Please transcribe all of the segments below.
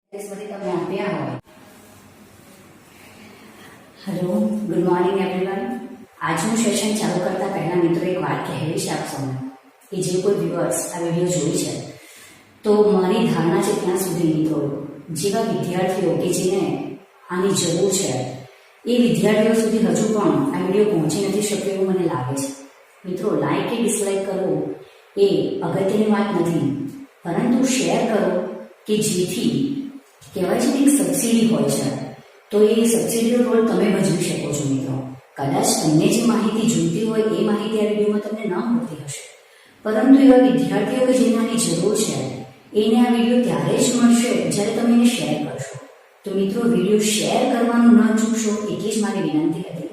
Hello, good morning everyone. આજનું session ચાલુ કરતા પહેલા મિત્રો એક વાત કહેવી છે આપ સૌને કે જે કોઈ વ્યુઅર્સ આ વિડીયો જોઈ છે તો મારી ધારણા છે ત્યાં સુધી મિત્રો જેવા વિદ્યાર્થીઓ કે જેને આની જરૂર છે એ વિદ્યાર્થીઓ સુધી હજુ પણ આ વિડીયો પહોંચી નથી શક્યો એવું મને લાગે છે. મિત્રો લાઈક કે ડિસલાઈક કરવો એ અગત્યની વાત નથી, પરંતુ શેર કરો કે જેથી કહેવાય છે કે એક સબસિડી હોય છે તો એ સબસિડીનો રોલ તમે ભજવી શકો છો. મિત્રો કદાચ તમને જે માહિતી જોઈતી હોય એ માહિતી આ વિડીયોમાં તમને ન મળતી હશે, પરંતુ એવા વિદ્યાર્થીઓ કે જેને આની જરૂર છે એને આ વિડીયો ત્યારે જ મળશે જ્યારે તમે એને શેર કરશો. તો મિત્રો વિડીયો શેર કરવાનું ન ચૂકશો એટલી જ મારી વિનંતી હતી.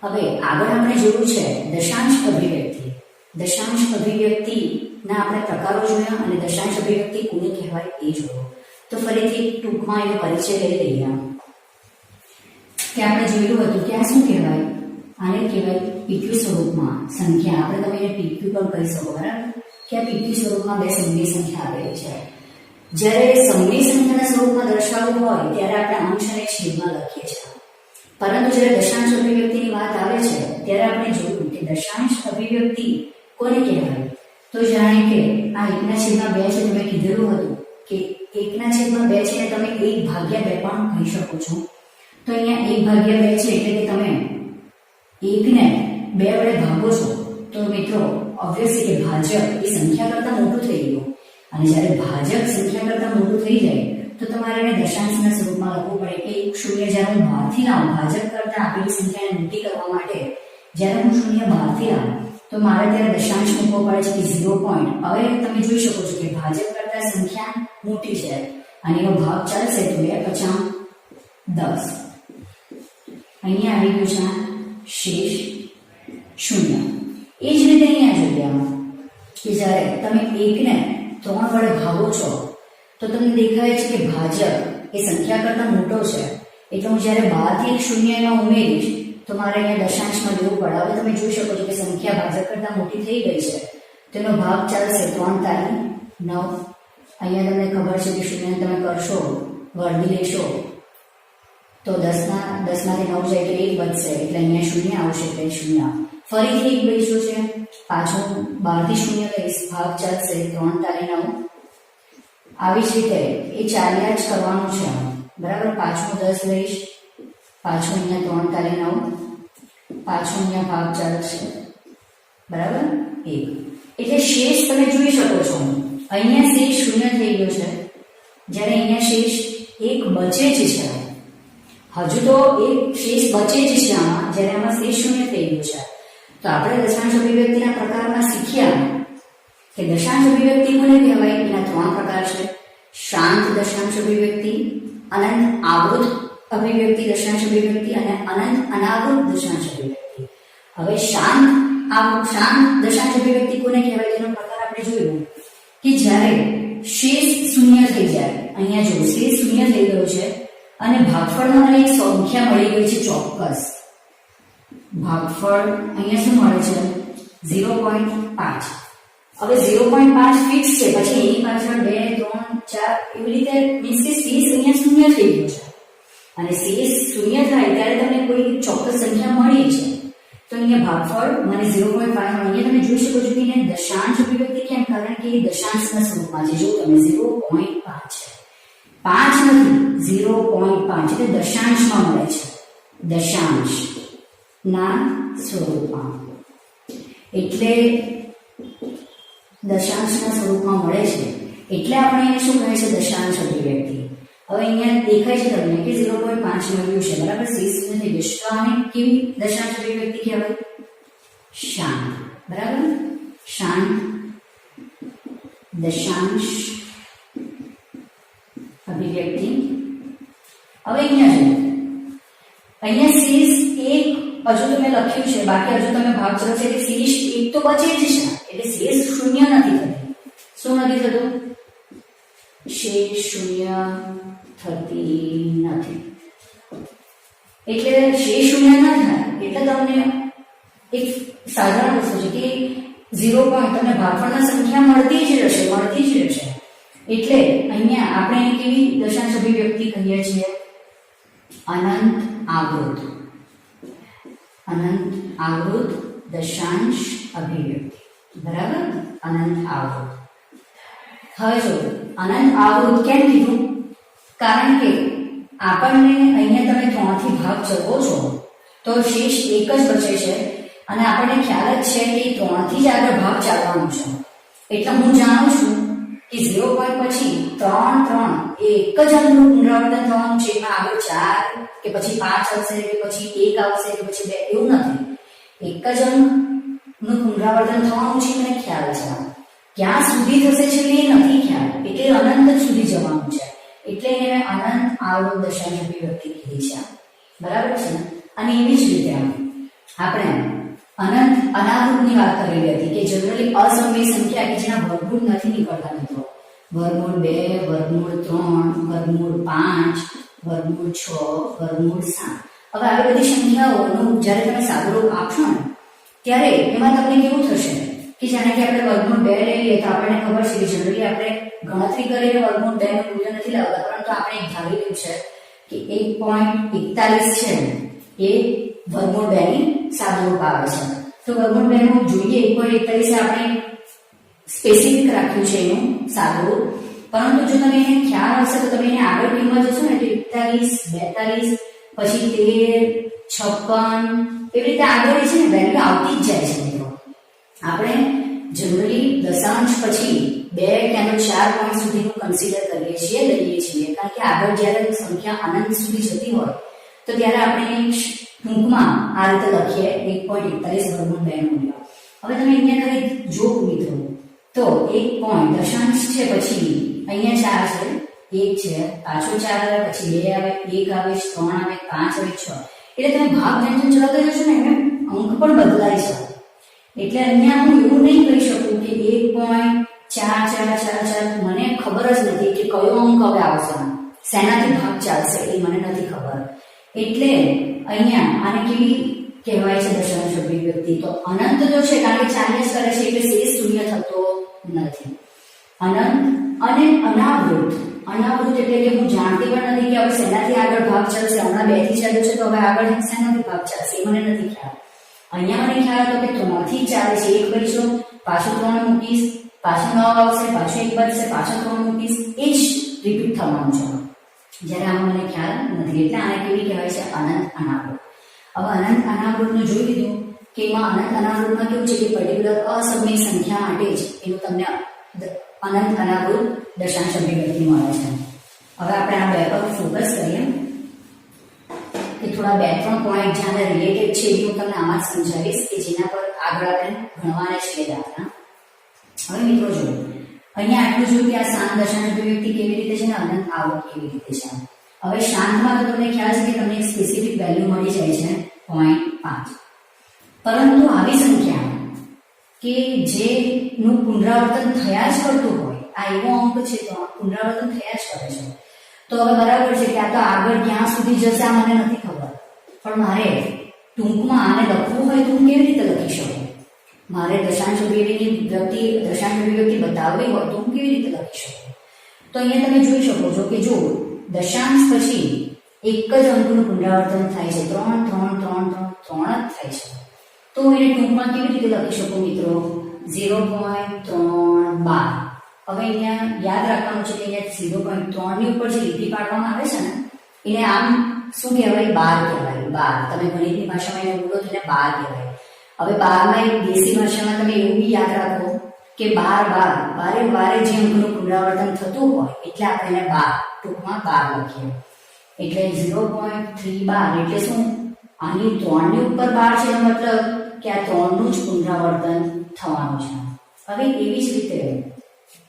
હવે આગળ આપણે જોયું છે દશાંશ અભિવ્યક્તિ. દશાંશ અભિવ્યક્તિના આપણે પ્રકારો જોયા અને દશાંશ અભિવ્યક્તિ કોને કહેવાય એ જોયો. તો ફરીથી ટૂંકમાં એનો પરિચય લઈ લઈએ કે આપણે જોયેલું હતું કે આ શું કહેવાય, આને કહેવાય પીક્યુ સ્વરૂપમાં સંખ્યા. આપણે તમે એને પીક્યુ પણ કહી શકો, બરાબર, કે આ પીક્યુ સ્વરૂપમાં બે સમય સંખ્યા આપેલી છે. જ્યારે સમય સંખ્યાના સ્વરૂપમાં દર્શાવવું હોય ત્યારે આપણે અંશ અને છેદમાં લખીએ છીએ, પરંતુ જ્યારે દશાંશ અભિવ્યક્તિની વાત આવે છે ત્યારે આપણે જોયું કે દશાંશ અભિવ્યક્તિ કોને કહેવાય. તો જાણે કે આ 1/2 છે, તમે કીધેલું હતું કે 1/2 છે ને તમે 1/2 પણ કહી શકો છો. તો અહીંયા 1/2 છે એટલે કે તમે 1 ને 2 વડે ભાગો છો તો મિત્રો ઓબ્વિયસલી કે ભાજક એ સંખ્યા કરતાં મોટું થઈ ગયું, અને જ્યારે ભાજક સંખ્યા કરતાં મોટું થઈ જાય તો તમારે એને દશાંશના સ્વરૂપમાં લખવું પડે કે 0 જ્યારે હું બહારથી લાવું ભાજક કરતાં આપેલી સંખ્યાને મોટી કરવા માટે જ્યારે હું 0 બહારથી લાવું તો મારે ત્યારે દશાંશ મૂકવો પડે છે કે 0 પોઈન્ટ. હવે તમે જોઈ શકો છો કે ભાજક કરતાં સંખ્યા મોટી છે અને એનો ભાગ ચાલશે તો 2 × 5 = 10. અહીંયા આવી ગયું છે શેષ 0. એ જ રીતે અહીંયા જોઈએ કે જ્યારે તમે 1 ને 3 વડે ભાગો છો તો તમને દેખાય છે કે ભાજક એ સંખ્યા કરતાં મોટો છે, એટલે હું જ્યારે બહારથી એક 0 એમાં ઉમેરીશ તો મારે અહીંયા દશાંશમાં લેવું પડે. હવે તમે જોઈ શકો છો કે સંખ્યા ભાજક કરતાં મોટી થઈ ગઈ છે, તેનો ભાગ ચાલશે 3×9. અહીંયા તમને ખબર છે કે 0 તમે કરશો વર્ગી લેશો તો 10માંથી 9 જાય તો 1 વધશે, એટલે અહીંયા 0 આવશે એટલે 0. ફરીથી 1 બેસો છે, પાછું બહારથી 0 લઈશ, ભાગ ચાલશે 3×9. આવી જ રીતે એ ચાલ્યા જ કરવાનું છે, બરાબર. પાછું 10 લઈશ, પાછું અહીંયા 3×9, પાછું અહીંયા ભાગ ચાલશે, બરાબર 1. એટલે શેષ તમે જોઈ શકો છો અહીંયા શેષ 0 થઈ ગયો છે, જ્યારે અહીંયા શેષ 1 બચે જ છે. હજુ તો એક શેષ બચે જ છે આમાં, જ્યારે આમાં શેષ 0 થઈ ગયું છે. તો આપણે દશાંશ અભિવ્યક્તિના પ્રકારમાં શીખ્યા કે દશાંશ અભિવ્યક્તિ કોને કહેવાય. એના 3 પ્રકાર છે: શાંત દશાંશ અભિવ્યક્તિ, અનંત આવૃત અભિવ્યક્તિ દશાંશ અભિવ્યક્તિ અને અનંત અનાવૃત દશાંશ અભિવ્યક્તિ. હવે શાંત દશાંશ અભિવ્યક્તિ કોને કહેવાય તેનો પ્રકાર આપણે જોયું કે જ્યારે શેષ 0 થઈ જાય. અહીંયા જો શેષ 0 થઈ ગયો છે અને ભાગફળમાં મને એક સંખ્યા મળી ગઈ છે ચોક્કસ. ભાગફળ અહીંયા શું મળે છે 0.5. હવે 0.5 ફિક્સ છે, પછી એની પાછળ 2, 3, 4 એવી રીતે મીન્સ કે શેષ અહીંયા 0 થઈ ગયો છે, અને શેષ 0 થાય ત્યારે તમને કોઈ ચોક્કસ સંખ્યા મળી છે તો અહીંયા ભાગફળ મને 0.5 મળે. અહીંયા તમે જોઈ શકો છો કે એને દશાંશ અભિવ્યક્તિ કેમ, કારણ કે એ દશાંશના સ્વરૂપમાં છે. જો તમે 0.5 છે, 5 નથી 0.5 એટલે દશાંશમાં મળે છે, દશાંશ ના સ્વરૂપમાં. એટલે દશાંશના સ્વરૂપમાં મળે છે એટલે આપણે એને શું કહે છે દશાંશ અભિવ્યક્તિ. હવે અહીંયા દેખાય છે તમને કે 0.5 મળ્યું છે, બરાબર. શેષ નથી બેસતો. આને કેવી દશાંશ અભિવ્યક્તિ કહેવાય? શાંત, બરાબર. શાંત દશાંશ અભિવ્યક્તિ. હવે અહીંયા જો અહીંયા શેષ 1 હજુ તમે લખ્યું છે, બાકી હજુ તમે ભાગ ચાલશે એટલે શેષ 1 તો બચે જ છે, એટલે શેષ 0 નથી થતી. શું નથી થતું? શેષ 0 થતી નથી. એટલે શેષ 0 ના થાય એટલે તમને એક સાધારણ વસ્તુ છે કે 0 પોઈન્ટ તમને ભાગફળના સંખ્યા મળતી જ રહેશે. એટલે અહીંયા આપણે કેવી દશાંશ કહીએ છીએ અનંત આવૃત, અનંત આવૃત દશાંશ અભિવ્યક્તિ, બરાબર, અનંત આવૃત. હવે જો અનંત આવૃત કેમ કીધું? કારણ કે આપણને અહીંયા તમે 3 થી ભાગ ચલો છો તો શેષ એક જ બચે છે અને આપણને ખ્યાલ જ છે કે 3 થી જ આગળ ભાગ ચાલવાનો છે. એટલે હું જાણું છું કે 0 પોઈન્ટ પછી 3 3 એ એક જ અંકનું પુનરાવર્તન થવાનું છે. એમાં આગળ 4 કે પછી 5 આવશે કે પછી 1 આવશે કે પછી 2 એવું નથી. એક જ અંકનું પુનરાવર્તન થવાનું છે મને ખ્યાલ છે. ક્યાં સુધી થશે છે એ નથી ખ્યાલ, એટલે અનંત સુધી જવાનું છે. એટલે એને અનંત આવૃત દશાંશ અભિવ્યક્તિ કીધી છે, બરાબર છે ને? અને એવી જ રીતે આપણે અનંત અનાવૃતની વાત કરેલી હતી કે જનરલી અસમય સંખ્યા કે જેના વર્ગમૂળ નથી નીકળતા મિત્રો, વર્ગમૂળ 2, વર્ગમૂળ 3, વર્ગમૂળ 5, વર્ગમૂળ 6, વર્ગમૂળ 7. હવે આવી બધી સંખ્યાઓનું જ્યારે તમે સાદુરૂપ આપશો ને ત્યારે એમાં તમને કેવું થશે કે જાણે કે આપણે વર્ગમૂળ 2 લઈએ તો આપણને ખબર છે કે જનરલી આપણે ગણતરી કરીને વર્ગમૂળ 2 નું મૂલ્ય નથી લાવતા, પરંતુ આપણે એક ધારી લીધું છે કે 1.41 છે એ વર્ગમૂળ 2 ની સાદુરૂપ આવે છે. તો વર્ગમૂળ 2 નું જોઈએ 1.41 આપણે સ્પેસિફિક રાખ્યું છે એનું સાદુરૂપ. પરંતુ જો તમે એને ખ્યાલ હશે તો તમે એને આગળ કિંમત જશો ને તો 41, 42, પછી 13, 56 એવી રીતે આગળ છે ને વેલ્યુ આવતી જ જાય છે મિત્રો. આપણે જનરલી દશાંશ પછી 2 કે 4 પોઈન્ટ સુધીનું કન્સિડર કરીએ છીએ, લઈએ છીએ, કારણ કે આગળ જ્યારે સંખ્યા અનંત સુધી જતી હોય તો ત્યારે આપણે ટૂંકમાં આ રીતે લખીએ 1.41 વર્ગમૂળ 2 નું મૂલ્ય. હવે તમે અહીંયા ખાલી જો મિત્રો તો 1 પોઈન્ટ દશાંશ છે પછી અહીંયા 4 છે, 1 છે, પાછો 4 આવે, પછી 2 આવે, 1 આવે, 3 આવે, 5 આવે, 6. એટલે તમે ભાગ જેમ જેમ ચલાવતા જશો ને એમ અંક પણ બદલાય છે. એટલે અહીંયા હું એવું નહીં કહી શકું કે 1.4444 મને ખબર જ નથી કે કયો અંક હવે આવશે, શેનાથી ભાગ ચાલશે એ મને નથી ખબર. એટલે અહીંયા આને કેવી કહેવાય છે દશાંશ અભિવ્યક્તિ? તો અનંત જો છે કારણ કે ચાલ્યા જ કરે છે એટલે શેષ શૂન્ય થતો નથી. અનંત અને અનાવૃત, અનાવૃત એટલે કે હું જાણતી પણ નથી કે હવે શેનાથી આગળ ભાગ ચાલશે. હમણાં 2 થી ચાલ્યો છે તો હવે આગળ શેનાથી ભાગ ચાલશે એ મને નથી ખ્યાલ. અહીંયા મને ખ્યાલ હતો કે 3 થી ચાલે છે, 1 ભરીશું, પાછું 3 મૂકીશ, પાછું 9 આવશે, પાછું 1 બચશે, પાછું 3 મૂકીશ, એ જ રિપીટ થવાનું છે. જ્યારે આમાં મને ખ્યાલ નથી. એટલે આને કેવી કહેવાય છે? અનંત અનાવૃત. હવે અનંત અનાવૃતનું જોઈ લીધું કે એમાં અનંત અનાવૃતમાં કેવું છે કે પર્ટિક્યુલર અસમય સંખ્યા માટે જ એનું તમને અનંત અનાવૃત દશાંશ અભિવ્યક્તિ મળે છે. હવે આપણે આ બે પર ફોકસ કરીએ કે થોડા 2-3 પોઈન્ટ જ્યાં રિલેટેડ છે એ હું તમને આમાં જ સમજાવીશ કે જેના પર આગળ આપણે ભણવાના છીએ દાખલા. હવે મિત્રો જો અહીંયા આટલું જોયું કે આ શાંત દશાંશ અભિવ્યક્તિ કેવી રીતે છે ને અનંત આવૃત કેવી રીતે છે. હવે શાંતમાં તો તમને ખ્યાલ છે કે તમને એક સ્પેસિફિક વેલ્યુ મળી જાય છે 0.5. પરંતુ આવી સંખ્યા કે જેનું પુનરાવર્તન થયા જ કરતું હોય, આ એવો અંક છે તો પુનરાવર્તન થયા જ કરે છે. તો હવે બરાબર છે કે આ તો આગળ ક્યાં સુધી જશે આ મને નથી ખબર, પણ મારે ટૂંકમાં આને લખવું હોય તો હું કેવી રીતે લખી શકું? મારે દશાંશ અભિવ્યક્તિ બતાવવી હોય તો હું કેવી રીતે લખી શકું? તો અહીંયા તમે જોઈ શકો છો કે જો દશાંશ પછી એક જ અંકનું પુનરાવર્તન થાય છે, 3 3 3 3 3 જ થાય છે. તો એને ટૂંકમાં કેવી રીતે લખી શકું મિત્રો? 0.312. હવે અહીંયા યાદ રાખવાનું છે કે અહીંયા 0.3 ની ઉપર જે લીટી પાડવામાં આવે છે ને એને આમ શું કહેવાય? બાર કહેવાય. બાર. તમે ગણિતની ભાષામાં એને બોલો તો એને બાર કહેવાય. હવે બારમાં એક દેશી ભાષામાં તમે એવું બી યાદ રાખો કે વારે વારે જે અંકનું પુનરાવર્તન થતું હોય એટલે આપણે એને બાર, ટૂંકમાં બાર લખીએ. એટલે 0.312 એટલે શું? આની 3 ની ઉપર બાર છે એનો મતલબ કે આ 3 નું જ પુનરાવર્તન થવાનું છે. હવે એવી જ રીતે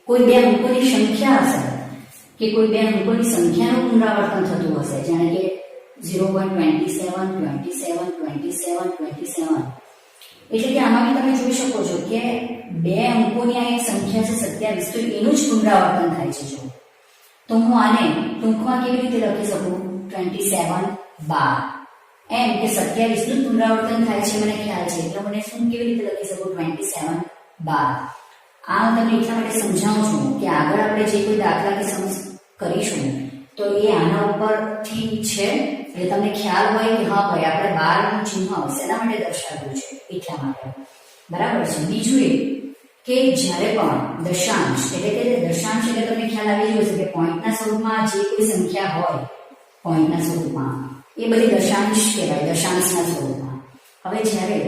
કોઈ 2 અંકોની સંખ્યા હશે કે કોઈ 2 અંકોની સંખ્યાનું પુનરાવર્તન થતું હશે, જાણે કે 0.27 27 27 27. એટલે કે આમાં તમે જોઈ શકો છો કે 2 અંકોની આ એક સંખ્યા છે 27, તો એનું જ પુનરાવર્તન થાય છે. જો તો હું આને ટૂંકમાં કેવી રીતે લખી શકું? 2712. એમ કે 27 નું પુનરાવર્તન થાય છે મને ખ્યાલ છે, એટલે મને શું કેવી રીતે લખી શકું? 2712. આ હું તમને એટલા માટે સમજાવું છું કે આગળ આપણે જે કોઈ દાખલા કે કરીશું તો એ આના ઉપરથી છે એટલે તમને ખ્યાલ હોય કે હા ભાઈ આપણે 12 નું ચિહ્ન શેના માટે દર્શાવ્યું છે એટલા માટે બરાબર છે. બીજું એ કે જ્યારે પણ દશાંશ એટલે તમને ખ્યાલ આવી ગયો છે કે પોઈન્ટના સ્વરૂપમાં જે કોઈ સંખ્યા હોય પોઈન્ટના સ્વરૂપમાં એ બધી દશાંશ કહેવાય, દશાંશના સ્વરૂપમાં. હવે જ્યારે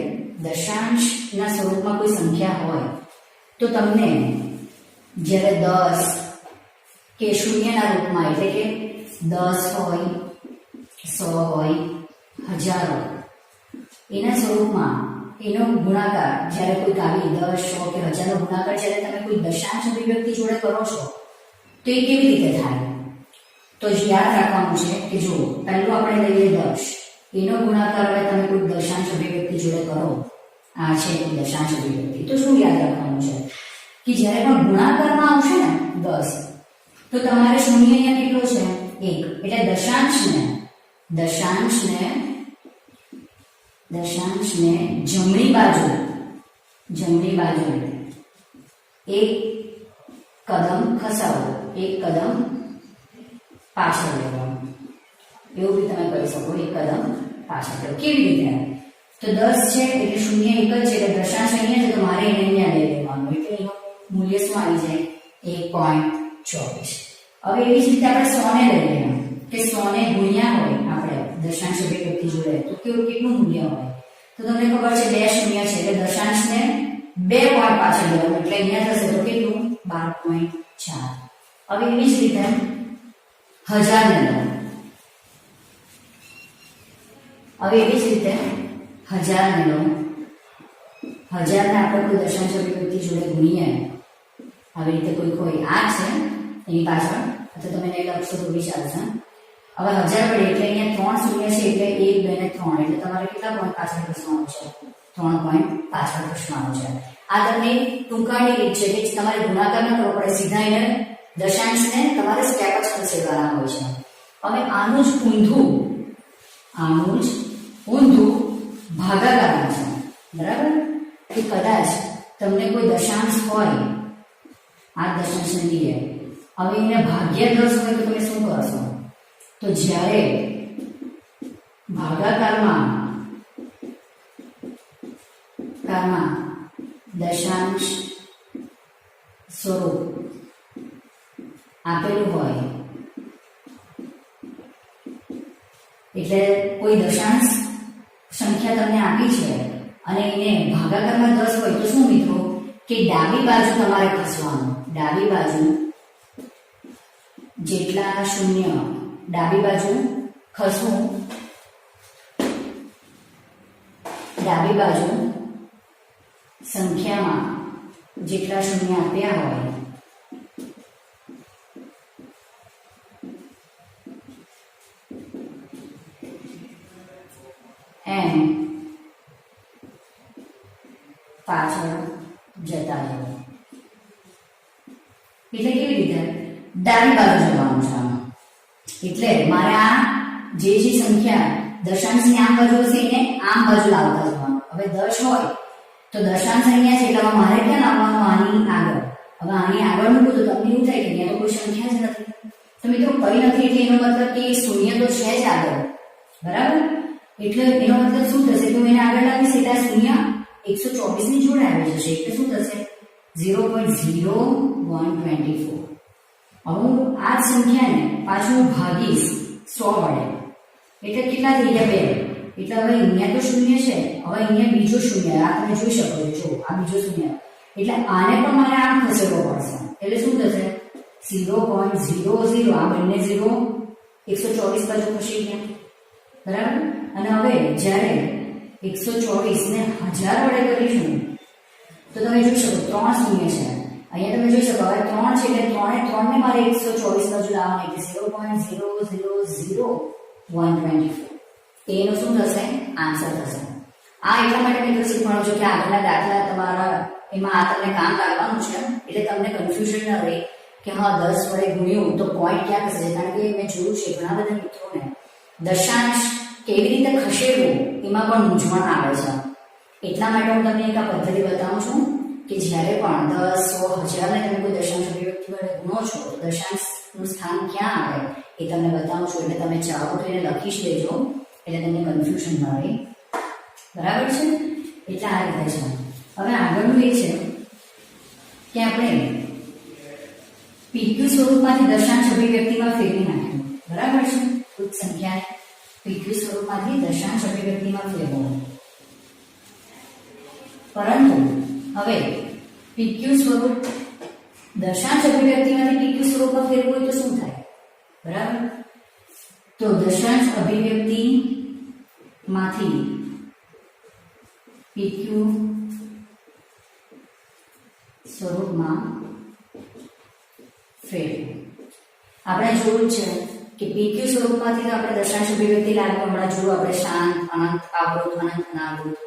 દશાંશના સ્વરૂપમાં કોઈ સંખ્યા હોય તો તમને જ્યારે 10 કે શૂન્યના રૂપમાં એટલે કે 10 હોય, 100 હોય, હજારો એના સ્વરૂપમાં એનો ગુણાકાર જ્યારે કોઈ આવી 10, 100 કે 1000 નો ગુણાકાર જ્યારે તમે કોઈ દશાંશ અભિવ્યક્તિ જોડે કરો છો તો એ કેવી રીતે થાય? તો યાદ રાખવાનું છે કે જો પહેલું આપણે લઈએ 10, એનો ગુણાકાર હવે તમે કોઈ દશાંશ અભિવ્યક્તિ જોડે કરો, આ છે દશાંશ અભિવ્યક્તિ, તો શું યાદ રાખવાનું છે કે જ્યારે પણ ગુણાકારમાં આવશે ને 10 તો તમારે શૂન્ય અહીંયા કેટલો છે 1 એટલે દશાંશને જમણી બાજુ એક કદમ ખસાવો, એક કદમ પાછળ લેવાનું, એવું બી તમે કરી શકો, એક કદમ પાછળ લેવું. કેવી રીતે? તો 10 છે એટલે શૂન્ય 1 જ છે એટલે દશાંશ અહીંયા છે તો મારે એને અહીંયા લઈ લેવાનું એટલે એનું મૂલ્ય શું આવી જાય 1.24. હવે એવી જ રીતે આપણે 100 ને લઈ લેવાનું કે 100 ને ગુણ્યા હોય આપણે દશાંશ અભિવ્યક્તિ જોડે તો કેટલું મૂલ્ય હોય? તો તમને ખબર છે 2 શૂન્ય છે એટલે દશાંશને 2 પોઈન્ટ પાછળ લેવાનું એટલે અહીંયા થશે તો કેટલું 12.4. હવે એવી જ રીતે 1000 ને લો, હવે એવી જ રીતે 1000 ને લો, 1000 ને આપણે કોઈ દશાંશ અભિવ્યક્તિ જોડે ગુણીએ આવી રીતે કોઈ આ છે એની પાછળ તો તમે નહીં લખશો તો બી ચાલશે. હવે 1000 વડે એટલે અહીંયા 3 શૂન્ય છે એટલે 1, 2 ને 3 એટલે તમારે કેટલા પોઈન્ટ પાછળ ખસવાનું છે? 3 પોઈન્ટ પાછળ ખસવાનું છે. આ તમને ટૂંકાની રીત છે કે તમારે ગુણાકાર ન કરવો પડે, સીધા એને દશાંશને તમારે સ્ટેપ જ ખસેડવાના હોય છે. હવે આનું જ ઊંધું ભાગાકારમાં છે, બરાબર? કે કદાચ તમને કોઈ દશાંશ હોય, આ દશાંશ લીધે હવે એને ભાગ્યા 10 હોય તો તમે શું કરશો? તો જ્યારે ભાગાકારમાં દશાંશ સ્વરૂપ આપેલું હોય એટલે કોઈ દશાંશ સંખ્યા તમને આપી છે અને એને ભાગાકારમાં 10 હોય તો શું મિત્રો કે ડાબી બાજુ તમારે ખસવાનું, ડાબી બાજુ જેટલા શૂન્ય ડાબી બાજુ ખસવું, ડાબી બાજુ સંખ્યામાં જેટલા શૂન્ય આપ્યા હોય એમ પાછળ જતા રહેવું. એટલે કેવી રીતે? ડાબી બાજુ જવાનું છે આમાં. એટલે મારે આ જે સંખ્યા દશાંશની આમ બાજુ હશે એને આમ બાજુ લાવતા જવાનું. હવે 10 હોય તો દશાંશ અહીંયા છે એટલે મારે ક્યાં લાવવાનું? આની આગળ. હવે આની આગળ મૂકું તો તમને એવું થાય કે અહીંયા તો કોઈ સંખ્યા જ નથી. તો મિત્રો કઈ નથી એટલે એનો મતલબ કે શૂન્ય તો છે જ આગળ, બરાબર? એટલે એનો મતલબ શું થશે? તો એને આગળ લાવીશ એટલે આ શૂન્ય 124 ની જોડે આવી જશે એટલે શું થશે? 0.0124. હવે આ સંખ્યાને પાછું ભાગીશ 100 વડે એટલે કેટલા થઈ ગયા? 2. એટલે હવે અહીંયા તો શૂન્ય છે, હવે અહીંયા બીજો શૂન્ય, આ તમે જોઈ શકો છો, આ બીજો શૂન્ય એટલે આને પણ મારે આમ ખસેડવો પડશે એટલે શું થશે? 0.00. આ બંને 0 124 બાજુ ખસી ગયા, બરાબર? અને હવે જ્યારે 124 ને 1000 વડે કરીશું તો તમે જોઈ શકો 3 શૂન્ય છે અહીંયા, તમે જોઈ શકો હવે 3 છે એટલે 3 ને મારે 124 બાજુ લાવવાનું એટલે 0.000124. એનો શું થશે? આન્સર થશે. આ એટલા માટે મિત્રો શીખવાનું છે કે આગળના દાખલા તમારા એમાં આ તમને કામ લાગવાનું છે એટલે તમને કન્ફ્યુઝન ન રહે કે હા 10 વડે ગુણ્યું તો પોઈન્ટ ક્યાં થશે. કારણ કે મેં જોયું છે ઘણા બધા મિત્રોને દશાંશ કેવી રીતે ખસેડવું એમાં પણ મૂંઝવણ આવે છે. એટલા માટે હું તમને એક આ પદ્ધતિ બતાવું છું કે જ્યારે પણ 10, 100, 1000 ને તમે કોઈ દશાંશ અભિવ્યક્તિ વડે ગુણો છો તો દશાંશનું સ્થાન ક્યાં આવે એ તમને બતાવું છું, એટલે તમે ચાહો તો એને લખી જ લેજો, એટલે તમને કન્ફ્યુઝન ન રહે. બરાબર છે? એટલે આ રીતે છે. હવે આગળનું એ છે કે આપણે PQ સ્વરૂપમાંથી દશાંશ અભિવ્યક્તિમાં ફેરવી નાખ્યું. બરાબર છે? કોઈ સંખ્યાને PQ સ્વરૂપમાંથી દશાંશ અભિવ્યક્તિમાં ફેરવો. પરંતુ હવે PQ સ્વરૂપ દશાંશ અભિવ્યક્તિમાંથી PQ સ્વરૂપમાં ફેરવું હોય તો શું થાય? બરાબર? તો દશાંશ અભિવ્યક્તિમાંથી PQ સ્વરૂપમાં ફેરવું. આપણે જોયું છે કે PQ સ્વરૂપમાંથી તો આપણે દશાંશ અભિવ્યક્તિ લાવ્યું. હમણાં જોયું આપણે શાંત, અનંત, આવૃત, અનંત, અનાવૃત.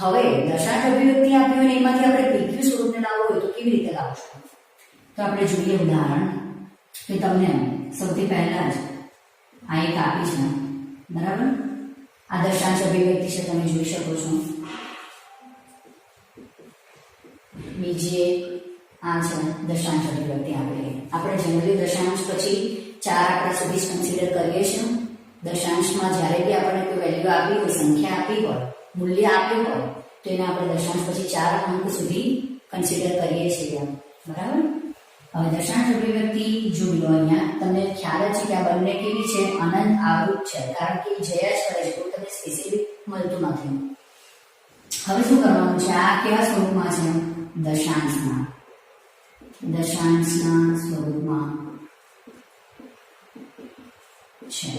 હવે દશાંશ અભિવ્યક્તિ આપી હોય ને એમાંથી આપણે PQ સ્વરૂપને લાવવું હોય તો કેવી રીતે લાવશું? તો આપણે જોઈએ ઉદાહરણ કે તમને સૌથી પહેલા જ આ એક આપી છે. બરાબર? આ દશાંશ અભિવ્યક્તિ છે, તમે જોઈ શકો છો. બીજી આ છે દશાંશ અભિવ્યક્તિ આપેલી. આપણે જનરલી દશાંશ પછી 4 આંકડા સુધી કન્સિડર કરીએ છીએ. દશાંશમાં જ્યારે બી આપણને કોઈ વેલ્યુ આપી હોય, સંખ્યા આપી હોય, મૂલ્ય આપ્યું હોય તો એને આપણે દશાંશ પછી 4 અંક સુધી કન્સિડર કરીએ છીએ. બરાબર? હવે દશાંશ અભિવ્યક્તિ જોઈ લો. અહીંયા તમને ખ્યાલ જ છે કે આ બંને કેવી છે? અનંત, આવૃત છે, કારણ કે જયા જ કરે છે, કોઈ તમને સ્પેસિફિક મળતું નથી. હવે શું કરવાનું છે? આ કેવા સ્વરૂપમાં છે? દશાંશના સ્વરૂપમાં છે.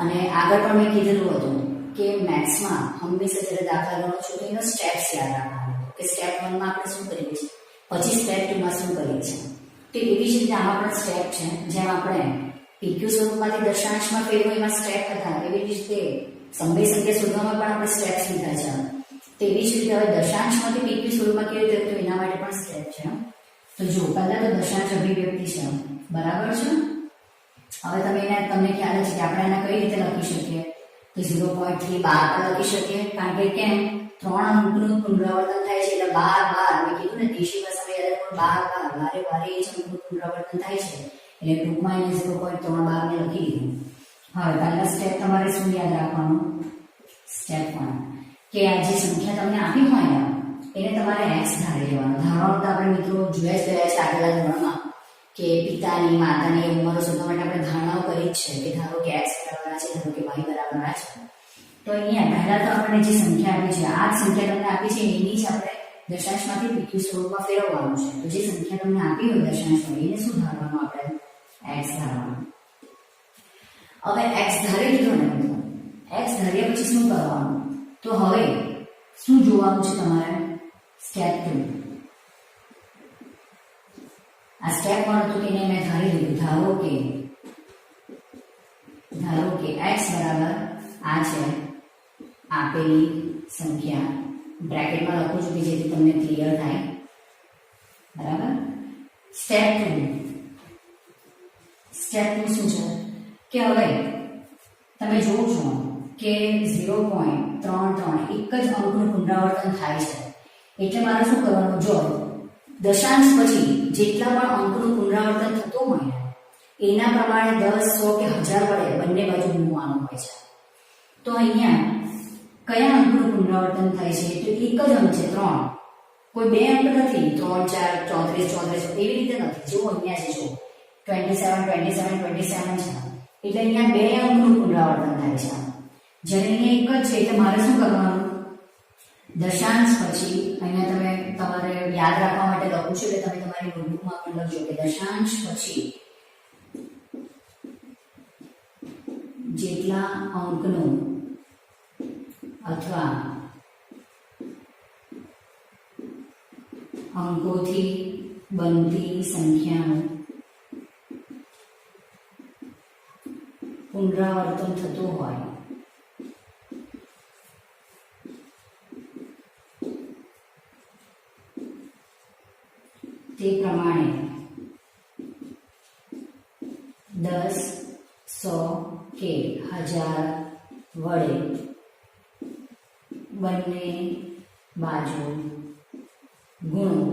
અને આગળ પણ મેં કીધેલું હતું કે મેથ્સમાં હંમેશા જ્યારે દાખલા ગણો છો તો એનો સ્ટેપ્સ યાદ રાખવાનો કે સ્ટેપ 1 માં આપણે શું કરીએ છીએ, પછી સ્ટેપ 2 માં શું કરીએ છીએ. તો એવી જ રીતે આમાં પણ સ્ટેપ છે. જેમ આપણે PQ સ્વરૂપમાંથી દશાંશમાં ફેરવો એમાં સ્ટેપ હતા, એવી જ રીતે સમય સંખ્યા શોધવામાં પણ આપણે સ્ટેપ્સ લીધા છે. તેવી જ રીતે હવે દશાંશમાંથી PQ સ્વરૂપમાં કેવી રીતે તો એના માટે પણ સ્ટેપ છે. તો જો પહેલા તો દશાંશ અભિવ્યક્તિ છે. બરાબર છે? હવે તમને ખ્યાલ છે કે આપણે એને કઈ રીતે લખી શકીએ? તો 0.3 12 પણ લખી શકીએ, કારણ કે કેમ 3 અંકનું પુનરાવર્તન થાય છે એટલે 12 મેં કીધું ને દેશી ભાષામાં 12 વારે એ જ અંકનું પુનરાવર્તન થાય છે એટલે ટૂંકમાં એને 0.32 ને લખી દીધું. હવે પહેલા સ્ટેપ તમારે શું યાદ રાખવાનું? સ્ટેપ 1 કે આ જે સંખ્યા તમને આપી હોય ને એને તમારે x ધારી લેવાનું. ધારવાનું તો આપણે મિત્રો જોયા જ ગયા છે આગલા ધોરણમાં કે પિતાની, માતાની ઉંમરો શોધવા માટે આપણે ધારણાઓ કરી જ છે કે ધારો કે x બરાબર છે, ધારો કે y બરાબર છે. તો અહીંયા પહેલા તો આપણને જે સંખ્યા આપી છે, આ જ સંખ્યા તમને આપી છે એની જ આપણે દશાંશમાંથી PQ સ્વરૂપમાં ફેરવવાનું છે. તો જે સંખ્યા તમને આપી હોય દશાંશમાં એને શું ધારવાનું? આપણે x ધારવાનું. હવે x ધારી લીધો ને મિત્રો, x ધાર્યા પછી શું કરવાનું? તો હવે શું જોવાનું છે તમારે? સ્ટેપ 2. આ સ્ટેપ 1 હતું કે મેં ધારી લીધું. ધારો કે x બરાબર આ છે આપેલી સંખ્યા. બ્રેકેટમાં લખું છું કે જેથી તમને ક્લિયર થાય. બરાબર? સ્ટેપ 2 શું છે કે હવે તમે જોવો છો કે 0.33 એક જ અંકનું પુનરાવર્તન થાય છે. એટલે મારે શું કરવાનું? જો દશાંશ પછી જેટલા પણ અંકનું પુનરાવર્તન થતું હોય ને એના પ્રમાણે 10, 100 કે 1000 વડે બંને બાજુ ગુણવાનું હોય છે. તો અહીંયા કયા અંકનું પુનરાવર્તન થાય છે? તો એક જ અંક છે 3. કોઈ બે અંક નથી 3, 4, 34, 34 એવી રીતે નથી. જુઓ અહીંયા છે, જુઓ 27, 27, 27 છે. એટલે અહીંયા બે અંકનું પુનરાવર્તન થાય છે. જ્યારે અહીંયા એક જ છે એટલે મારે શું કરવાનું? દશાંશ પછી અહીંયા તમે તમારે યાદ રાખવા માટે લખું છું એટલે તમે તમારી નોટબુકમાં પણ લખજો કે દશાંશ પછી જેટલા અંકનું અથવા અંકોથી બનતી સંખ્યાનું પુનરાવર્તન થતું હોય તે પ્રમાણે 10, 100 કે 1000 વડે બંને બાજુ ગુણો.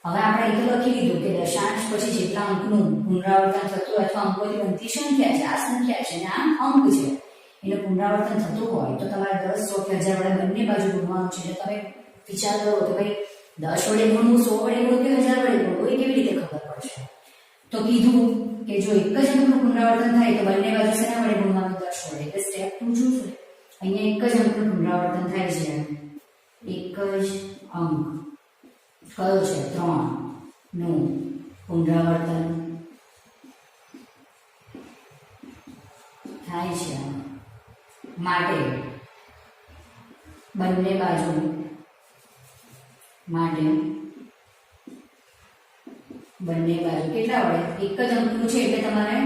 હવે આપણે એ તો લખી લીધું કે દશાંશ પછી જેટલા અંકનું પુનરાવર્તન થતું હોય અથવા અંકોથી બનતી સંખ્યા છે, આ સંખ્યા છે અને આ અંક છે, એનું પુનરાવર્તન થતું હોય તો તમારે 10, 100 કે 1000 વડે બંને બાજુ ગુણવાનું છે. એટલે તમે વિચાર કરો કે ભાઈ 10 વડે ગુણવું, 100 વડે ગુણવું કે 1000 વડે ગુણવું, એ કેવી રીતે ખબર પડશે? તો કીધું કે જો એક જ અંકનું પુનરાવર્તન થાય તો બંને બાજુ શેના વડે ગુણવાનું? 10 વડે. એટલે સ્ટેપ 2 જોશું. અહીંયા એક જ અંકનું પુનરાવર્તન થાય છે, એક જ અંક કયો છે? 3 નું પુનરાવર્તન થાય છે માટે બંને બાજુ કેટલા વડે? એક જ અંકનું છે એટલે તમારે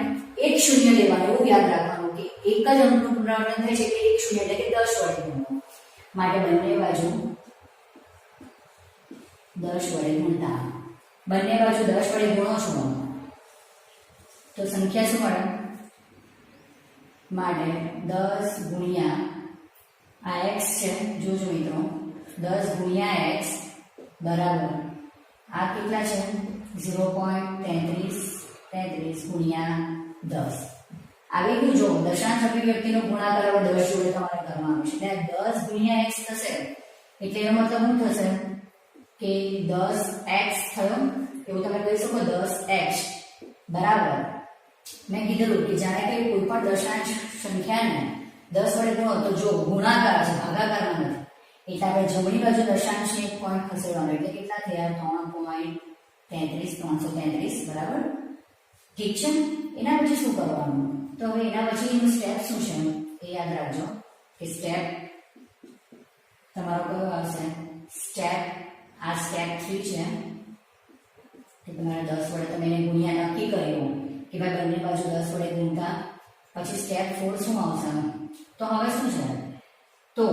એક શૂન્ય લેવાનું, એવું યાદ રાખવાનું કે એક જ અંકનું પુનરાવર્તન થાય છે એટલે એક શૂન્ય એટલે કે 10 વડે ગુણવાનું. માટે બંને બાજુ 10 વડે ગુણતા. બંને બાજુ 10 વડે ગુણો છો તો સંખ્યા શું મળે? માટે 10 ગુણ્યા આ x છે, જોજો મિત્રો, 10 ગુણ્યા x બરાબર આ કેટલા છે? 0.33 ગુણ્યા 10. આવી ગયું. જો દશાંશ અભિવ્યક્તિનો ગુણાકાર હવે 10 જોડે તમારે કરવાનો છે. એટલે 10 ગુણ્યા x થશે એટલે એનો મતલબ શું થશે કે 10x થયો, એવું તમે કહી શકો. 10x બરાબર મેં કીધેલું કે જ્યારે કે કોઈ પણ દશાંશ સંખ્યાને 10 વડે ગુણો તો જો ગુણાકાર છે, ભાગાકારમાં નથી. એટલે આપણે જમણી બાજુ દશાંશને એક પોઈન્ટ ખસેડવાનો. એટલે કેટલા થયા? 3.33 બરાબર. ઠીક છે. એના પછી શું કરવાનું? તો હવે એના પછીનું સ્ટેપ શું છે એ યાદ રાખજો કે સ્ટેપ તમારો કયો આવશે? આ સ્ટેપ 3 છે કે તમારે 10 વડે તમે એને ગુણ્યા નક્કી કર્યું કે ભાઈ બંને બાજુ 10 વડે ગુણતા. પછી સ્ટેપ 4 શું આવશે? તો હવે શું છે? તો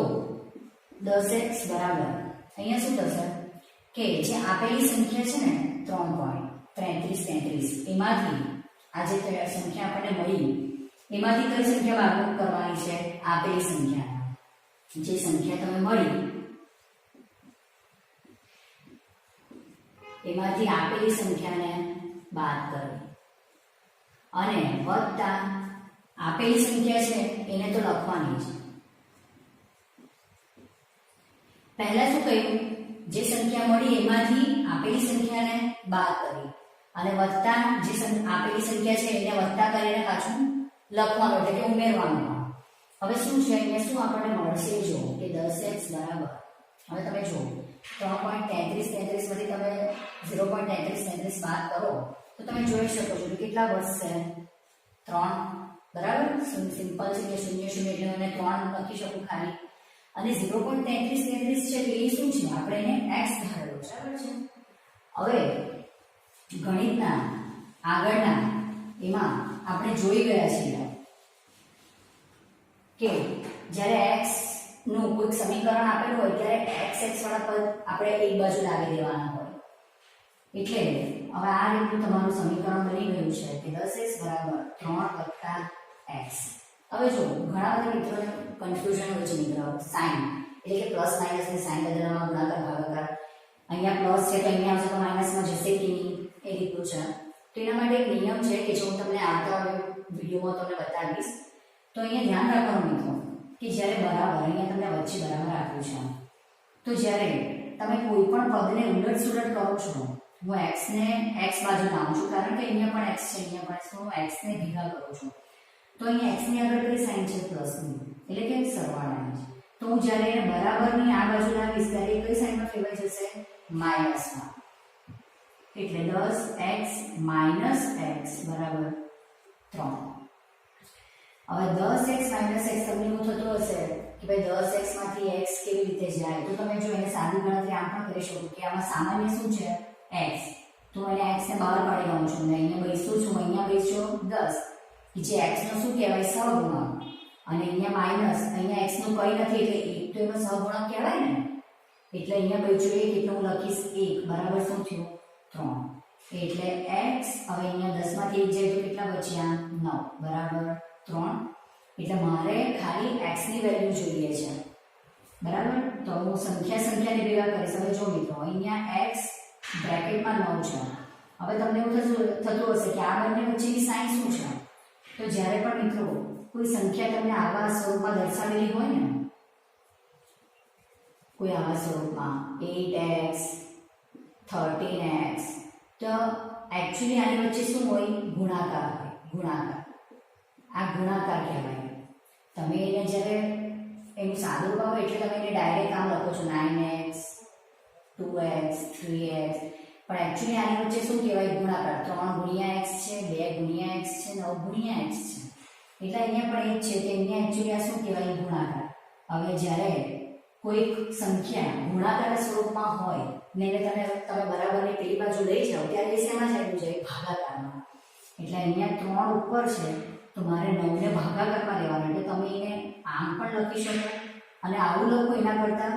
10x બરાબર અહીંયા શું થશે કે જે આપેલી સંખ્યા છે ને 3.33 એમાંથી આ જે સંખ્યા આપણને મળી એમાંથી કઈ સંખ્યા બાદ કરવાની છે? આપેલી સંખ્યા. જે સંખ્યા તમે મળી એમાંથી આપેલી સંખ્યાને બાદ કરવી અને વત્તા આપેલી સંખ્યા છે એને તો લખવાની છે. પહેલા શું કહ્યું? જે સંખ્યા મળી એમાંથી આપેલી સંખ્યાને બાદ કરી અને વત્તા જે આપેલી સંખ્યા છે એને વત્તા કરીને પાછું લખવાનું, એટલે કે ઉમેરવાનું. હવે શું છે અહીંયા? શું આપણને મળશે? જો કે 10x બરાબર, હવે તમે જુઓ 3.33 માંથી તમે 0.33 બાદ કરો તો તમે જોઈ શકો છો કે કેટલા વધશે? 3 બરાબર. સિમ્પલ છે કે 0 0 એટલે મને 3 લખી શકું ખાલી. અને 0.33 છે કે એ શું છે? આપણે એને x ધારેલો, બરાબર છે. હવે ગણિતના આગળના એમાં આપણે જોઈ ગયા છીએ કે જ્યારે x નું કોઈ સમીકરણ આપેલું હોય ત્યારે x વાળા પદ આપણે એક બાજુ લાવી દેવાના હોય. એટલે હવે આ રીતનું તમારું સમીકરણ બની ગયું છે કે 10x બરાબર 3 x. હવે જો ઘણા બધા મિત્રોને કન્ફ્યુઝન હોય છે મિત્રો, સાઇન એટલે કે પ્લસ માઇનસ ની સાઇન બદલવામાં ગુણાકાર ભાગાકાર. અહીંયા પ્લસ છે તો અહીંયા આવશે તો માઇનસમાં જશે કે નહીં એ રીતનું છે. તો એના માટે એક નિયમ છે કે જો હું તમને આવતા વિડીયોમાં તમને બતાવીશ. તો અહીંયા ધ્યાન રાખવાનું મિત્રો કે જ્યારે બરાબર અહીંયા તમને વચ્ચે બરાબર આપ્યું છે તો જ્યારે તમે કોઈ પણ પદને ઉલટ સુલટ કરો છો, હું x ને x બાજુ લાવું છું કારણ કે અહીંયા પણ x છે અહીંયા પણ x, તો હું x ને ભેગા કરું છું. તો અહીંયા x ની આગળ કઈ સાઇન છે? પ્લસ ની, એટલે કે સરવાળાની છે. તો હું જ્યારે એને બરાબરની આ બાજુ લાવીશ ત્યારે કઈ સાઇનમાં ફેરવાઈ જશે? માઈનસમાં. એટલે 10x માઈનસ x બરાબર 3. હવે 10x માઈનસ x તમને એવું થતું હશે કે ભાઈ 10x માંથી x કેવી રીતે જાય? તો તમે જો એને સાદી ગણતરી આમ પણ કરી શકો કે આમાં સામાન્ય શું છે? x. તો એને x ને બહાર કાઢી લઉં છું અને અહીંયા બેસું છું, અહીંયા બેસ્યો 10 જે x નો શું કહેવાય? સહગુણક. અને અહીંયા માઈનસ, અહીંયા x નું કંઈ નથી એટલે 1 તો એનો સહગુણક કહેવાય ને. એટલે અહીંયા બેસ્યો 1 એટલે હું લખીશ 1 બરાબર શું થયું? 3. એટલે x હવે અહીંયા 10 માંથી 1 જાય તો કેટલા બચ્યા? 9 બરાબર 3. એટલે મારે ખાલી x ની વેલ્યુ જોઈએ છે, બરાબર. તો હું સંખ્યાને ભેગા કરીશ. હવે જો મિત્રો અહીંયા x બ્રેકેટમાં 9 છે. હવે તમને એવું થતું હશે કે આ બંને વચ્ચેની સાઇન શું છે? તો જ્યારે પણ મિત્રો કોઈ સંખ્યા તમને આવા સ્વરૂપમાં દર્શાવેલી હોય ને, કોઈ આવા સ્વરૂપમાં 8x 13x, તો એકચ્યુઅલી આની વચ્ચે શું હોય? ગુણાકાર હોય. ગુણાકાર, આ ગુણાકાર કહેવાય. તમે એને જ્યારે એનું સાદું રૂપ આવે એટલે તમે એને ડાયરેક્ટ આમ લખો છો 9x 2x 3x, પણ એકચ્યુઅલી આની વચ્ચે શું કહેવાય? ગુણાકાર. 3 ગુણ્યા x છે, 2 ગુણ્યા x છે, 9 ગુણ્યા x છે. એટલે અહીંયા પણ એ જ છે કે અહીંયા એકચ્યુઅલી આ શું કહેવાય? ગુણાકાર. હવે જ્યારે કોઈક સંખ્યા ગુણાકાર સ્વરૂપમાં હોય ને એને તમે બરાબરની પેલી બાજુ લઈ જાઓ ત્યારે એ શેમાં ચાલ્યું જાય? ભાગાકારમાં. એટલે અહીંયા 3 ઉપર છે તો મારે 9 ને ભાગાકારમાં લેવાનો, એટલે તમે એને આમ પણ લખી શકો અને આવું લખો એના કરતાં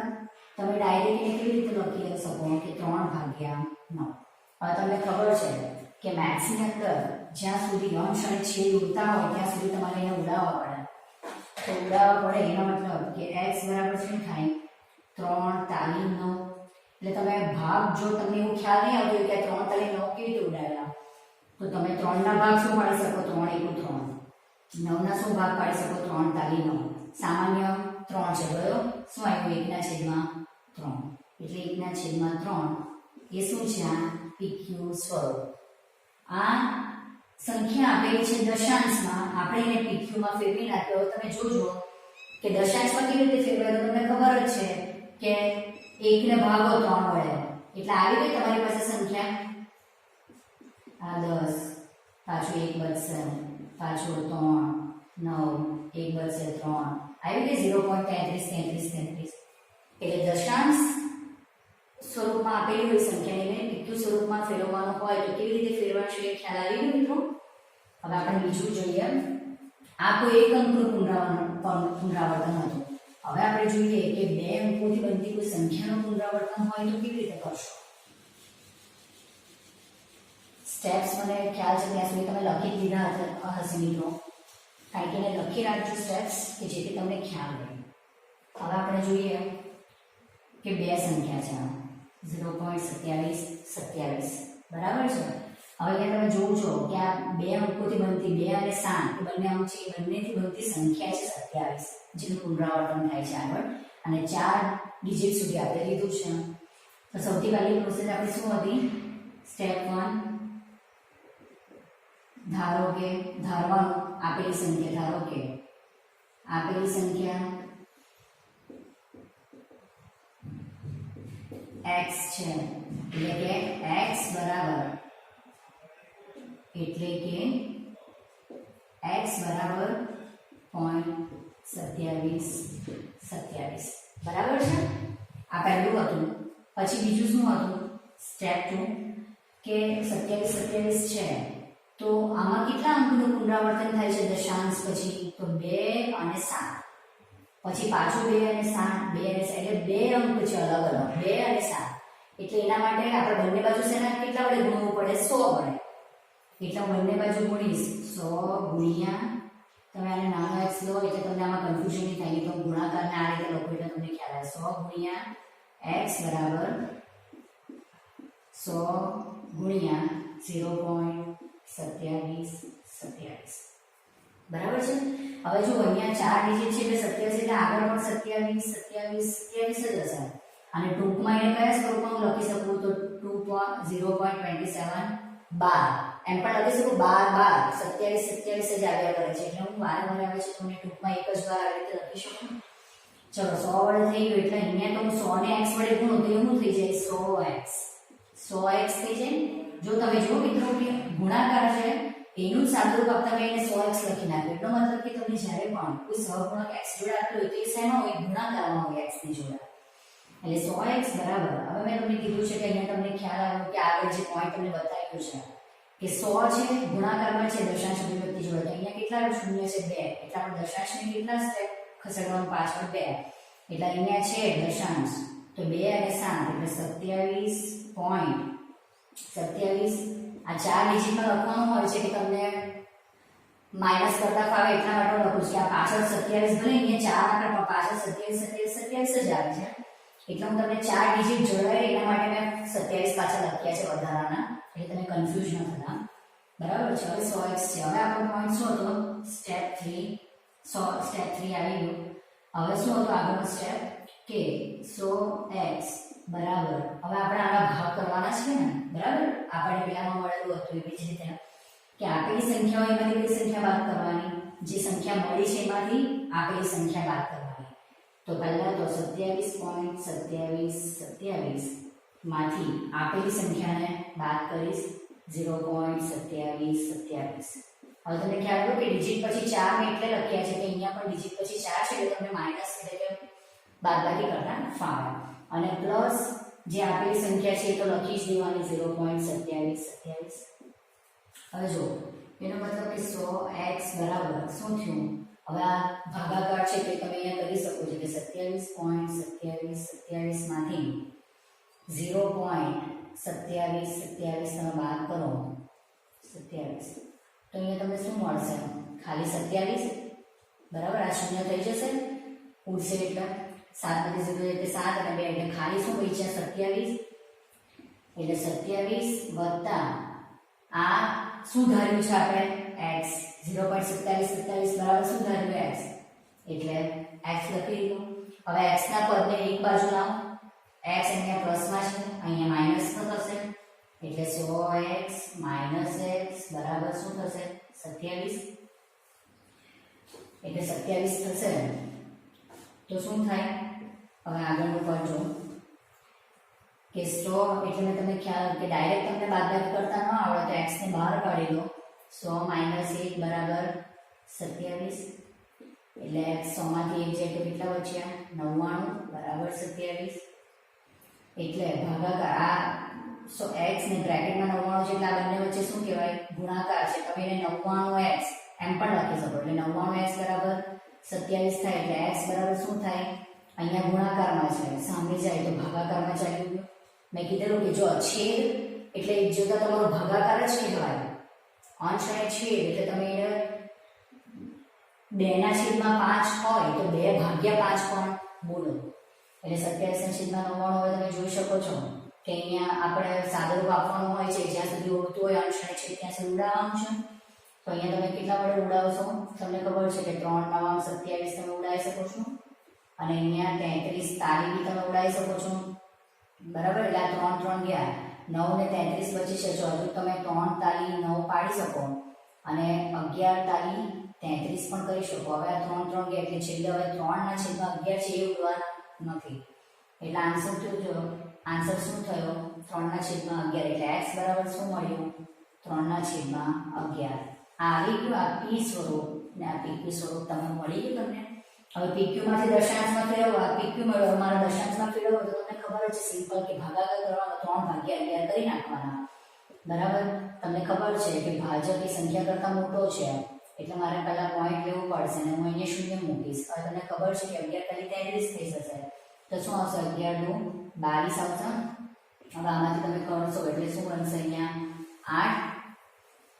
તમે ડાયરેક્ટ એને કેવી રીતે લખી શકો કે 3 ભાગ્યા 9. હવે તમને ખબર છે કે મેથ્સની અંદર જ્યાં સુધી અંશ અને છેદ ઉડતા હોય ત્યાં સુધી તમારે એને ઉડાવવા પડે. તો ઉડાવવા પડે એનો મતલબ કે x બરાબર શું થાય? 3 તાલી 9. એટલે તમે ભાગ, જો તમને એવું ખ્યાલ નહીં આવતો કે 3 તાલી 9 કેવી રીતે ઉડાવેલા, તો તમે 3 ના ભાગ શું પાડી શકો? 3 એકુ 3. 9 ના શું ભાગ પાડી શકો? 3 તાલી 9. સામાન્ય 3 છે, બરાબર? શું આવ્યું? 1 ના છેદમાં 3. એટલે 1 ના છેદમાં 3 એ શું છે? આ PQ સ્વરૂપ. આ સંખ્યા આપેલી છે દશાંશમાં, આપણે એને PQ માં ફેરવી નાખ્યો. તમે જોજો કે દશાંશમાં કેવી રીતે ફેરવાય? તમને ખબર જ છે કે 1 ને ભાગો 3 વડે, એટલે આવી ગઈ તમારી પાસે સંખ્યા. આ 10, પાછું 1 બચશે, પાછું 3 9, 1 બચશે 3, આવી ગઈ 0.33. એટલે દશાંશ સ્વરૂપમાં આપેલી હોય સંખ્યાને PQ સ્વરૂપમાં ફેરવવાનો હોય તો કેવી રીતે ફેરવાશે એ ખ્યાલ આવી ગયો મિત્રો? હવે આપણે બીજું જોઈએ. આ કોઈ એક અંકનું પુનરાવર્તન હતું. હવે આપણે જોઈએ કે 2 અંકોથી બનતી કોઈ સંખ્યાનું પુનરાવર્તન હોય તો કેવી રીતે કરશો? સ્ટેપ્સ મને ખ્યાલ છે ત્યાં સુધી તમે લખી દીધા હશે મિત્રો, કારણ કે એને લખી રાખજો સ્ટેપ્સ કે જેથી તમને ખ્યાલ રહે. હવે આપણે જોઈએ કે 2 સંખ્યા છે 0.27 બરાબર છે. હવે અહીંયા તમે જોવો છો કે આ 2 અંકોથી બનતી 2 અને 7 એ બંને અંક છે, એ બંનેથી બનતી સંખ્યા છે 27, જેનું પુનરાવર્તન થાય છે આગળ, અને 4 ડિજિટ સુધી આપણે લીધું છે. તો સૌથી પહેલી પ્રોસેસ આપણી શું હતી? સ્ટેપ 1, ધારો કે ધારવાનું આપેલી સંખ્યા, ધારો કે આપેલી સંખ્યા x છે, એટલે કે x બરાબર .27 બરાબર છે. આ પહેલું હતું. પછી બીજું શું હતું? સ્ટેપ 2 કે 27 છે તો આમાં કેટલા અંકનું પુનરાવર્તન થાય છે દશાંશ પછી? તો 2 અને 7. પછી પાછું 2 અને 7, 2 અને 7, એટલે 2 અંક છે અલગ અલગ, 2 અને 7. એટલે એના માટે આપણે બંને બાજુ શેના કેટલા વડે ગુણવું પડે? 100 વડે. એટલે હું બંને બાજુ ગુણીશ 100 ગુણ્યા, તમે આને નાનો x લો એટલે તમને આમાં કન્ફ્યુઝન નહીં થાય, તો ગુણાકારને આ રીતે લખો એટલે તમને ખ્યાલ આવે. 100 ગુણ્યા x બરાબર 100 ગુણ્યા 0.27 બરાબર છે. હવે જો અહીંયા 4 ડિજિટ છે એટલે 27, એટલે આગળ પણ 27 જ હશે. અને ટૂંકમાં એને કયા સ્વરૂપમાં હું લખી શકું? તો 0.27 12 એમ પણ લખી શકું. 12 27 જ આવ્યા કરે છે, એટલે હું વારંવાર આવે છે તમને ટૂંકમાં એક જ વાર આવી રીતે લખી શકું. ચલો 100 વડે થઈ ગયું, એટલે અહીંયા તો હું 100 ને x વડે ગુણું તો એવું થઈ જાય 100x થઈ જાય. જો તમે જો મિત્રો કે ગુણાકાર છે એનું જ સાદુરૂપ આપતા મેં એને 100x લખી નાખ્યું. એટલો મતલબ કે તમને જ્યારે પણ કોઈ સહગુણક x જોડે આપેલું હોય તો એ શેમાં હોય? ગુણાકારમાં હોય x ની જોડે. એટલે 100x બરાબર, હવે મેં તમને કીધું છે કે અહીંયા તમને ખ્યાલ આવ્યો કે આગળ જે પોઈન્ટ તમને બતાવ્યું છે કે 100 છે ગુણાકારમાં છે દશાંશ અભિવ્યક્તિ જોડે, તો અહીંયા કેટલા શૂન્ય છે? 2. એટલે આપણે દશાંશને કેટલા સ્ટેપ ખસેડવાનું? પાછળ 2. એટલે અહીંયા છે દશાંશ, તો 2 અને 7 એટલે 27. આ 4 ડિજિટમાં લખવાનું હોય છે કે તમને માઇનસ કરતા ફાવે એટલા માટે લખું છું કે આ પાછળ 27 ભલે અહીંયા 4 આંકડા પણ પાછળ 27 જ આવે છે. એટલે હું તમને 4 ડિજિટ જોડાય એના માટે મેં 27 પાછા લખ્યા છે વધારાના, એટલે તમે કન્ફ્યુઝ ન થતા. બરાબર છે. હવે 100x છે. હવે આપણો પોઈન્ટ શું હતો? સ્ટેપ 3. સ્ટેપ 3 આવી ગયું. હવે શું હતું આગળનો સ્ટેપ? કે 100x બરાબર, હવે આપણે આના ભાગ કરવાના છે ને, બરાબર? આપણે પેલામાં મળેલું હતું એવી જ રીતે કે આપેલી સંખ્યાઓ એમાંથી કઈ સંખ્યા બાદ કરવાની, જે સંખ્યા મળી છે એમાંથી આપેલી સંખ્યા બાદ કરવાની. તો પહેલા તો 27.2727 માંથી આપેલી સંખ્યાને બાદ કરીશ 0.2727. હવે તમને ખ્યાલ આવ્યો કે ડિજિટ પછી 4 મેં એટલે લખ્યા છે કે અહીંયા પણ ડિજિટ પછી 4 છે એટલે તમને માઈનસ એટલે કે બાદબાકી કરતા ફાવે, અને પ્લસ જે આપેલી સંખ્યા છે એ તો લખી જ દેવાની 0.2727. હવે જો એનો મતલબ કે 100x બરાબર શું થયું? હવે આ ભાગાકાર છે કે તમે અહીંયા કરી શકો છો કે 27.2727 માંથી 0.2727 તમે બાદ કરો 27, તો અહીંયા તમને શું મળશે? ખાલી 27. બરાબર, આ શૂન્ય થઈ જશે, ઉડશે એટલે 7 માંથી 0 એટલે 7 અને 2 એટલે ખાલી શું બચ્યા? 27. એટલે 27 વત્તા આ શું ધાર્યું છે આપણે? x. 0.2727 બરાબર શું ધાર્યું? x. એટલે x લખી દીધું. હવે x ના પદને એક બાજુ લાવો, x અહીંયા પ્લસમાં છે, અહીંયા માઈનસમાં થશે, એટલે 100x - x બરાબર શું થશે? 27. એટલે 27 થશે. તો શું થાય? હવે આગળનું પદ જો કે 100 એટલે મેં તમને ખ્યાલ કે ડાયરેક્ટ તમને બાદબાકી કરતા ન આવડે તો x ને બહાર કાઢી લો. 100 - 1 બરાબર 27. એટલે x 100 માંથી 1 જાય તો કેટલા બચ્યા? 99 બરાબર 27. એટલે ભાગાકાર આ x ને બ્રેકેટમાં 99 છે એટલે આ બંને વચ્ચે શું કહેવાય? ગુણાકાર છે. તમે એને 99x એમ પણ લખી શકો. એટલે 99x બરાબર 27 થાય. એટલે x બરાબર શું થાય? અહીંયા ગુણાકારમાં છે, સામે જાય તો ભાગાકારમાં ચાલી ગયું. મેં કીધેલું કે જો છેદ એટલે એક જોતા તમારો ભાગાકાર જ કહેવાય. અંશ અને છેદ એટલે તમે એને 2/5 હોય તો 2/5 પણ બોલો. એટલે 27/99 હવે તમે જોઈ શકો છો કે અહીંયા આપણે સાદો રૂપ આપવાનું હોય છે, જ્યાં સુધી ઉડતું હોય અંશ અને છેદ ત્યાં સુધી ઉડાવવાનું છે. તો અહીંયા તમે કેટલા વડે ઉડાવશો? તમને ખબર છે કે 3 × 9 = 27 તમે ઉડાવી શકો છો, અને અહીંયા 33 તાળી બી તમે ઉડાવી શકો છો. બરાબર, એટલે આ 3 3 ગયા, 9 ને 33 બચી છે. જો હજુ તમે 3 તાળી 9 પાડી શકો અને 11 તાળી 33 પણ કરી શકો. હવે આ 3 3 ગયા એટલે છેલ્લે હવે 3/11 છે એ ઉડવાના નથી. એટલે આન્સર શું થયો? 3/11. એટલે x બરાબર શું મળ્યું? 3/11. આ આવી ગયું આ p સ્વરૂપ, ને આ pq સ્વરૂપ તમને મળી ગયું. તમને હવે pq માંથી દશાંશમાં ફેરવો, આ pq મળ્યો, મારા દશાંશમાં ફેરવો તો તમને ખબર છે સિમ્પલ કે ભાગાકાર કરવાનો 3/11 કરી નાખવાના. બરાબર, તમને ખબર છે કે ભાજક એ સંખ્યા કરતા મોટો છે એટલે મારે પહેલા પોઈન્ટ લેવું પડશે અને હું અહીંયા શૂન્ય મૂકીશ. હવે તમને ખબર છે કે 11 તાળી 33 થઈ જશે, તો શું આવશે? 11 × 2 = 22 આવશે. હવે આમાંથી તમે કરશો એટલે શું બનશે? અહીંયા 8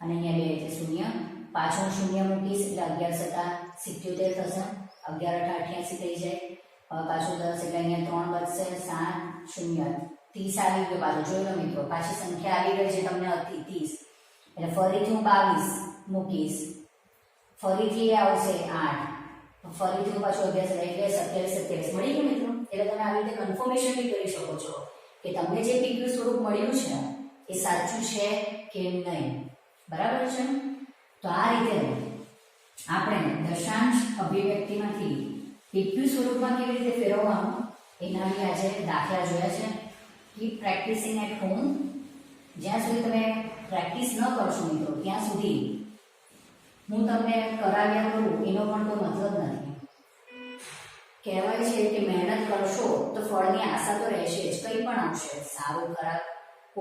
અને અહીંયા 2 એટલે 0. પાછું શૂન્ય મૂકીશ એટલે 11 × 7 = 77 થશે. 11 × 8 = 88 થઈ જાય. હવે પાછું 10 એટલે અહીંયા 3 બચશે, 7 0 30 આવી ગયો. પાછું જોઈ લો મિત્રો, પાછી સંખ્યા આવી ગઈ છે તમને હતી 30. એટલે ફરીથી હું 22 મૂકીશ, ફરીથી આવશે 8, ફરીથી હું પાછું 11 એટલે 27 મળી ગયું મિત્રો. એટલે તમે આવી રીતે કન્ફર્મેશન બી કરી શકો છો કે તમને જે pq સ્વરૂપ મળ્યું છે એ સાચું છે કે નહીં. બરાબર છે? તો આ રીતે આપણે દશાંશ અભિવ્યક્તિમાંથી pq સ્વરૂપમાં કેવી રીતે ફેરવવાનું એના આજે દાખલા જોયા છે. Keep practising at home. જ્યાં સુધી તમે પ્રેક્ટિસ ન કરશો મિત્રો ત્યાં સુધી હું તમને કરાવ્યા કરું એનો પણ કોઈ મતલબ નથી. કહેવાય છે કે મહેનત કરશો તો ફળની આશા તો રહેશે જ, કંઈ પણ આવશે, સારું ખરાબ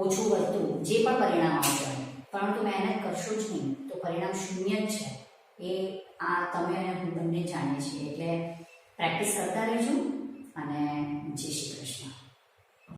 ઓછું વધતું જે પણ પરિણામ આવશે, પરંતુ મહેનત કરશો જ નહીં તો પરિણામ શૂન્ય જ છે. એ આ તમે અને હું બંને જાણીએ છીએ. એટલે પ્રેક્ટિસ કરતા રહેજો અને જય શ્રી કૃષ્ણ.